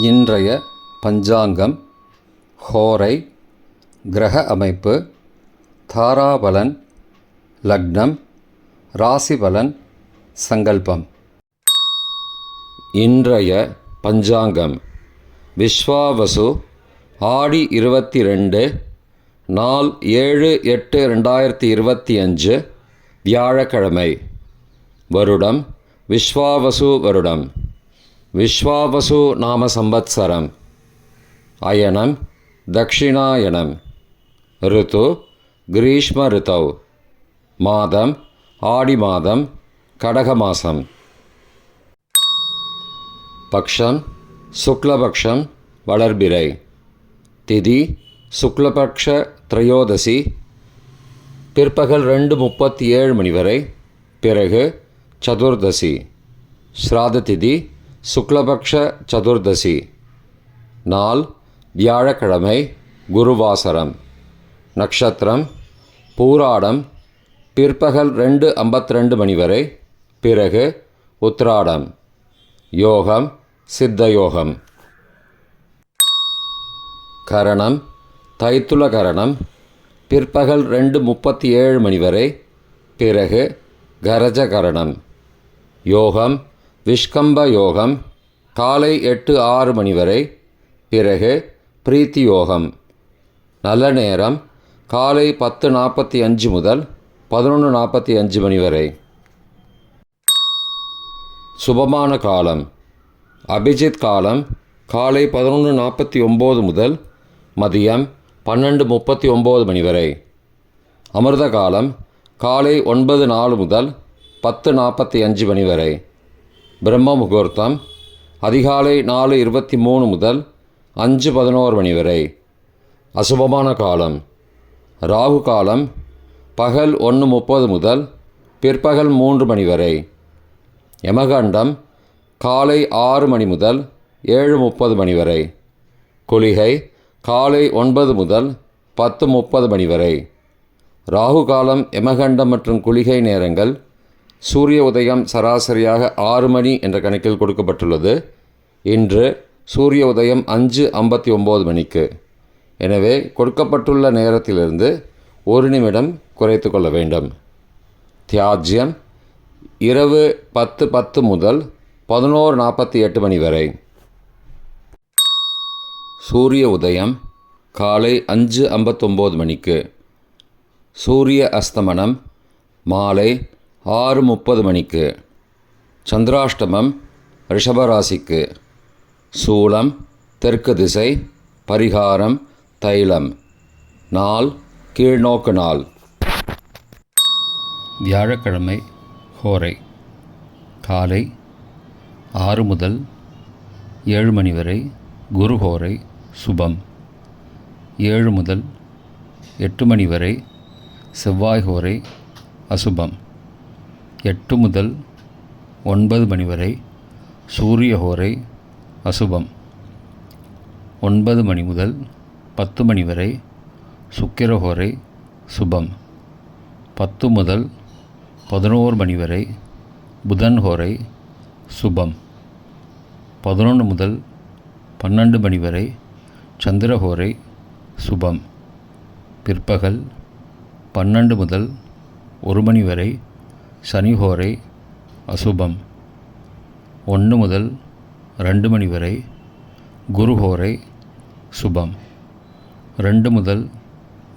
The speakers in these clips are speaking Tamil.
இன்றைய பஞ்சாங்கம், ஹோரை, கிரக அமைப்பு, தாராபலன், லக்னம், ராசிபலன், சங்கல்பம். இன்றைய பஞ்சாங்கம் விஸ்வாவசு ஆடி 22 நாள் 7/8/2025 வியாழக்கிழமை. வருடம் விஸ்வாவசு வருடம். விஸ்வாவசு நாம சம்பத்சரம். அயனம் தக்ஷிணாயனம். ரித்து கிரீஷ்ம ரித்தவ். மாதம் ஆடி மாதம், கடக மாசம். பக்ஷம் சுக்லபக்ஷம், வளர்பிறை. திதி சுக்லபக்ஷ திரையோதசி, பிற்பகல் 2:37 மணி வரை. பிறகு சதுர்தசி. ஸ்ராத திதி சுக்லபக்ஷ சதுர்தசி. நாள் வியாழக்கிழமை, குருவாசரம். நட்சத்திரம் பூராடம், பிற்பகல் 2:52 மணி வரை. பிறகு உத்ராடம். யோகம் சித்தயோகம். கரணம் தைத்துல கரணம், பிற்பகல் 2:37 மணி வரை. பிறகு கரஜ கரணம். யோகம் விஷ்கம்ப யோகம், காலை 8:06 மணி வரை. பிறகு பிரீத்தி யோகம். நல்ல நேரம் காலை 10:45 முதல் 11:45 மணி வரை. சுபமான காலம் அபிஜித் காலம் காலை 11:49 முதல் மதியம் 12:39 மணி வரை. அமிர்த காலம் காலை 9:04 முதல் 10:45 மணி வரை. பிரம்ம முகூர்த்தம் அதிகாலை 4:23 முதல் 5:11 மணி வரை. அசுபமான காலம் ராகு காலம் பகல் 1:30 முதல் பிற்பகல் 3 மணி வரை. யமகண்டம் காலை 6 மணி முதல் 7:30 மணி வரை. குளிகை காலை 9 முதல் 10:30 மணி வரை. ராகு காலம், யமகண்டம் மற்றும் குளிகை நேரங்கள் சூரிய உதயம் சராசரியாக 6 மணி என்ற கணக்கில் கொடுக்கப்பட்டுள்ளது. இன்று சூரிய உதயம் 5:59 மணிக்கு. எனவே கொடுக்கப்பட்டுள்ள நேரத்திலிருந்து 1 நிமிடம் குறைத்து கொள்ள வேண்டும். தியாஜ்யம் இரவு 10:10 முதல் 11:48 மணி வரை. சூரிய உதயம் காலை 5:59 மணிக்கு. சூரிய அஸ்தமனம் மாலை 6:30 மணிக்கு. சந்திராஷ்டமம் ரிஷபராசிக்கு. சூலம் தெற்கு திசை. பரிகாரம் தைலம். நாள் கீழ்நோக்கு நாள். வியாழக்கிழமை, ஹோரை. காலை 6 முதல் 7 மணி வரை குரு ஹோரை சுபம். 7 முதல் 8 மணி வரை செவ்வாய் ஹோரை அசுபம். 8 முதல் 9 மணி வரை சூரிய ஹோரை அசுபம். 9 மணி முதல் 10 மணி வரை சுக்கிர ஹோரை சுபம். 10 முதல் 11 மணி வரை புதன் ஹோரை சுபம். 11 முதல் 12 மணி வரை சந்திர ஹோரை சுபம். பிற்பகல் 12 முதல் 1 மணி வரை சனி ஹோரை அசுபம். 1 முதல் 2 மணி வரை குரு ஹோரை சுபம். 2 முதல்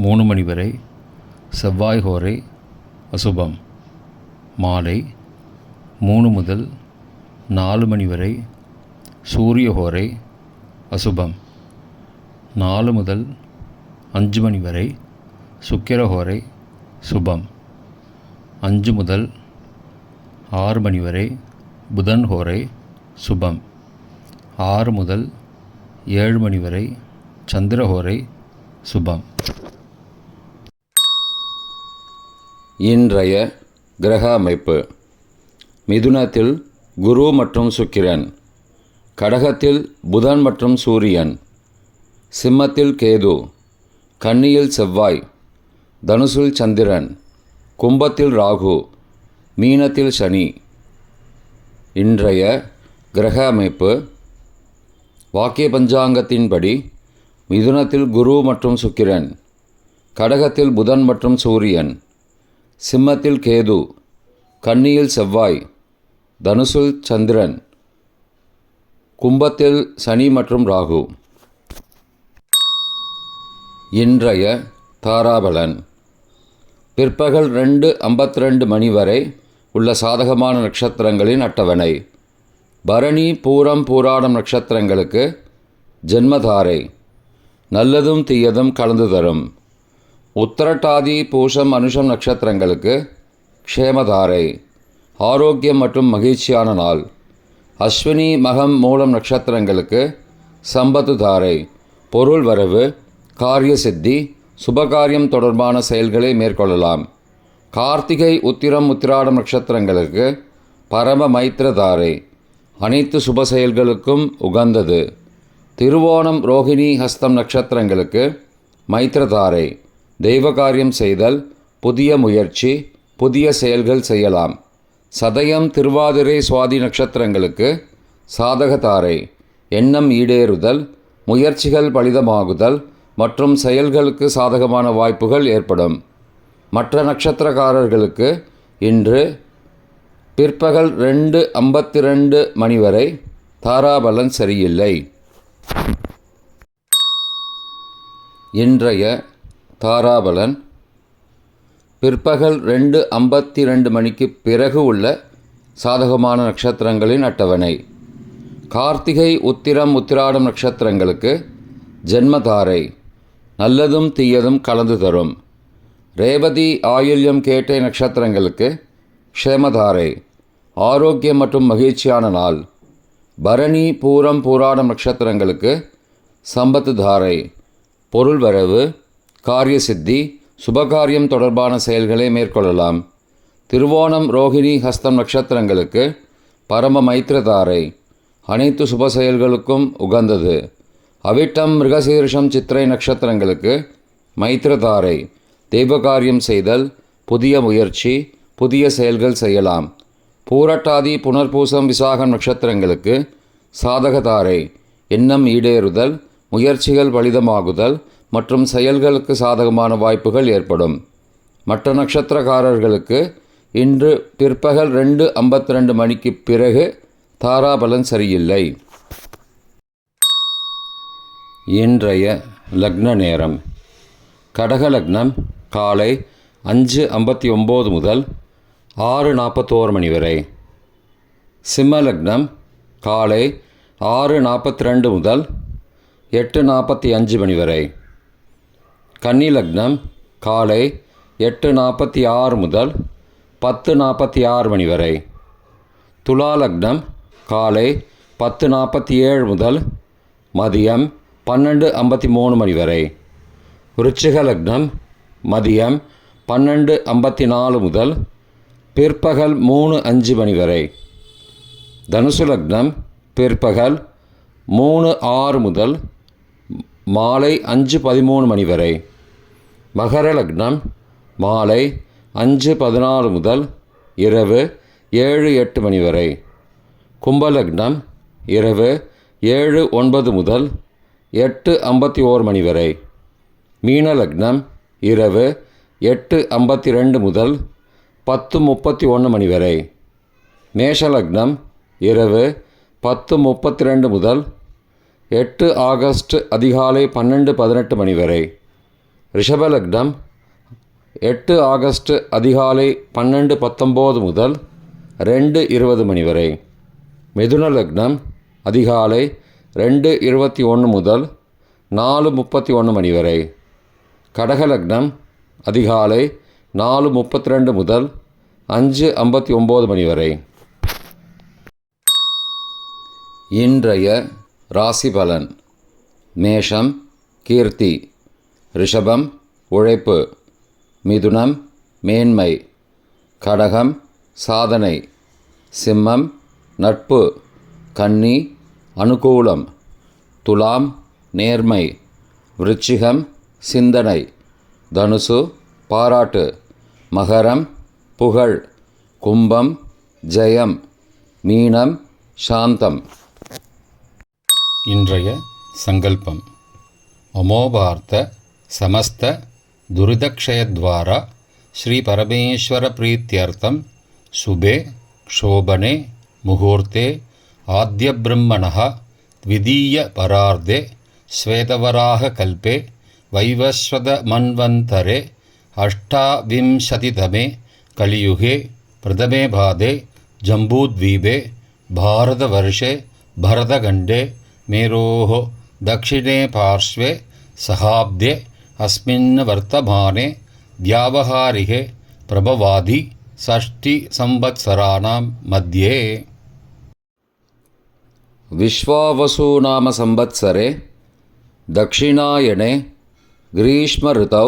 3 மணி வரை செவ்வாய் ஹோரை அசுபம். மாலை 3 முதல் 4 மணி வரை சூரிய ஹோரை அசுபம். 4 முதல் 5 மணி வரை சுக்கிர ஹோரை சுபம். 5 முதல் 6 மணி வரை புதன் ஹோரை சுபம். 6 முதல் 7 மணி வரை சந்திர ஹோரை சுபம். இன்றைய கிரக அமைப்பு. மிதுனத்தில் குரு மற்றும் சுக்கிரன். கடகத்தில் புதன் மற்றும் சூரியன். சிம்மத்தில் கேது. கன்னியில் செவ்வாய். தனுசில் சந்திரன். கும்பத்தில் ராகு. மீனத்தில் சனி. இன்றைய கிரக அமைப்பு: வாக்கிய பஞ்சாங்கத்தின்படி மிதுனத்தில் குரு மற்றும் சுக்கிரன், கடகத்தில் புதன் மற்றும் சூரியன், சிம்மத்தில் கேது, கன்னியில் செவ்வாய், தனுசில் சந்திரன், கும்பத்தில் சனி மற்றும் ராகு. இன்றைய தாராபலன். பிற்பகல் 2:52 மணி வரை உள்ள சாதகமான நட்சத்திரங்களின் அட்டவணை. பரணி, பூரம், பூராடம் நட்சத்திரங்களுக்கு ஜென்மதாரை, நல்லதும் தீயதும் கலந்து தரும். உத்திரட்டாதி, பூஷம், அனுஷம் நட்சத்திரங்களுக்கு க்ஷேமதாரை, ஆரோக்கியம் மற்றும் மகிழ்ச்சியான நாள். அஸ்வினி, மகம், மூலம் நட்சத்திரங்களுக்கு சம்பத்து தாரை, பொருள் வரவு, காரிய சித்தி, சுபகாரியம் தொடர்பான செயல்களை மேற்கொள்ளலாம். கார்த்திகை, உத்திரம், உத்திராடம் நட்சத்திரங்களுக்கு பரம மைத்திரதாரை, அனைத்து சுப செயல்களுக்கும் உகந்தது. திருவோணம், ரோகிணி, ஹஸ்தம் நட்சத்திரங்களுக்கு மைத்திரதாரை, தெய்வ காரியம் செய்தல், புதிய முயற்சி, புதிய செயல்கள் செய்யலாம். சதயம், திருவாதிரை, சுவாதி நட்சத்திரங்களுக்கு சாதகதாரை, எண்ணம் ஈடேறுதல், முயற்சிகள் பலிதமாகுதல் மற்றும் செயல்களுக்கு சாதகமான வாய்ப்புகள் ஏற்படும். மற்ற நட்சத்திரக்காரர்களுக்கு இன்று பிற்பகல் 2:52 மணி வரை தாராபலன் சரியில்லை. இன்றைய தாராபலன். பிற்பகல் 2:52 மணிக்கு பிறகு உள்ள சாதகமான நட்சத்திரங்களின் அட்டவணை. கார்த்திகை, உத்திரம், உத்திராடம் நட்சத்திரங்களுக்கு ஜென்மதாரை, நல்லதும் தீயதும் கலந்து தரும். ரேவதி, ஆயில்யம், கேட்டை நட்சத்திரங்களுக்கு க்ஷேமதாரை, ஆரோக்கியம் மற்றும் மகிழ்ச்சியான நாள். பரணி, பூரம், பூராடம் நட்சத்திரங்களுக்கு சம்பத்து தாரை, பொருள் வரவு, காரிய சித்தி, சுபகாரியம் தொடர்பான செயல்களை மேற்கொள்ளலாம். திருவோணம், ரோகிணி, ஹஸ்தம் நட்சத்திரங்களுக்கு பரம மைத்திரதாரை, அனைத்து சுப செயல்களுக்கும் உகந்தது. அவிட்டம், மிருகசீரிஷம், சித்திரை நட்சத்திரங்களுக்கு மைத்திரதாரை, தெய்வகாரியம் செய்தல், புதிய முயற்சி, புதிய செயல்கள் செய்யலாம். பூரட்டாதி, புனர்பூசம், விசாகம் நட்சத்திரங்களுக்கு சாதகதாரை, எண்ணம் ஈடேறுதல், முயற்சிகள் பலிதமாகுதல் மற்றும் செயல்களுக்கு சாதகமான வாய்ப்புகள் ஏற்படும். மற்ற நட்சத்திரக்காரர்களுக்கு இன்று பிற்பகல் 2:52 மணிக்கு பிறகு தாராபலன் சரியில்லை. இன்றைய லக்ன நேரம். கடக லக்னம் காலை 5:59 முதல் 6:41 மணி வரை. சிம்ம லக்னம் காலை 6:42 முதல் 8:45 மணி வரை. கன்னி லக்னம் காலை 8:46 முதல் 10:46 மணி வரை. துலா லக்னம் காலை 10:47 முதல் மதியம் 12:53 மணி வரை. விருச்சிக லக்னம் மதியம் 12:54 முதல் பிற்பகல் 3:05 மணி வரை. தனுசு லக்னம் பிற்பகல் 3:06 முதல் மாலை 5:13 மணி வரை. மகர லக்னம் மாலை 5:14 முதல் இரவு 7:08 மணி வரை. கும்ப லக்னம் இரவு 7:09 முதல் 8:51 மணி வரை. மீன லக்னம் இரவு 8:52 முதல் 10:31 மணி வரை. மேஷ லக்னம் இரவு 10:32 முதல் 8 ஆகஸ்ட் அதிகாலை 12:18 மணி வரை. ரிஷப லக்னம் 8 ஆகஸ்ட் அதிகாலை 12:19 முதல் 2:20 மணி வரை. மிதுன லக்னம் அதிகாலை 2:21 முதல் 4:31 மணி வரை. கடக லக்னம் அதிகாலை 4:32 முதல் 5:59 மணி வரை. இன்றைய ராசி பலன். மேஷம் கீர்த்தி, ரிஷபம் உழைப்பு, மிதுனம் மேன்மை, கடகம் சாதனை, சிம்மம் நட்பு, கன்னி அனுகூலம், துலாம் நேர்மை, விருச்சிகம் சிந்தனை, தனுசு பாராட்டு, மகரம் புகழ், கும்பம் ஜெயம், மீனம் சாந்தம். இன்றைய சங்கல்பம். அமோபார்த்த சமஸ்த துரிதக்ஷயத்வாரா ஸ்ரீ பரமேஸ்வர பிரீத்தியர்த்தம் சுபே க்ஷோபனே முகூர்த்தே ஆத்ய பிரம்மணः த்விதீய பரார்த்தே ஸ்வேதவராக கல்பே வைவஸ்வத மன்வந்தரே அஷ்டாவிம்சதிதமே கலியுகே பிரதமே பாதே ஜம்பூத்வீபே பாரதவர்ஷே பரதகண்டே மேரோः दक्षिणे पार्श्वे सहाब्दे अस्मिन् वर्तमाने व्यावहारिके प्रभवादि षष्टिसंवत्सराणां मध्ये विश्वावसुनाम संवत्सरे दक्षिणायने ग्रीष्मऋतौ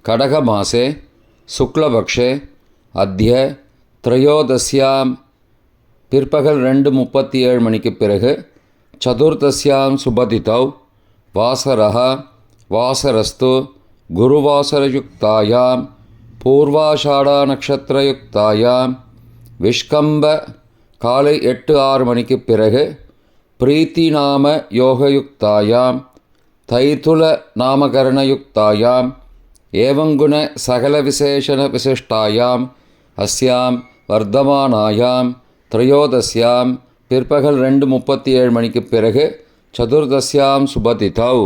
கடகமாசே சுக்லபக்ஷே அத்ய த்ரயோதஸ்யாம் பிற்பகல் 2:37 மணிக்கு பிறகு சதுர்தஸ்யாம் சுபதிதௌ வாசரः வாசரஸ்து குருவாசரயுக்தாயாம் பூர்வாஷாடா நக்ஷத்திரயுக்தாயாம் விஷ்கம்ப காலை 8:06 மணிக்கு பிறகு பிரீத்தி நாம யோகயுக்தாயாம் தைதுல நாமகரணயுக்தாயாம் ஏவங்குண சகல விசேஷண விசிஷ்டாயாம் அஸ்யாம் வர்த்தமானாயாம் த்ரயோதஸ்யாம் பிற்பகல் 2:37 மணிக்கு பிறகு சதுர்தஸ்யாம் சுபதிதௌ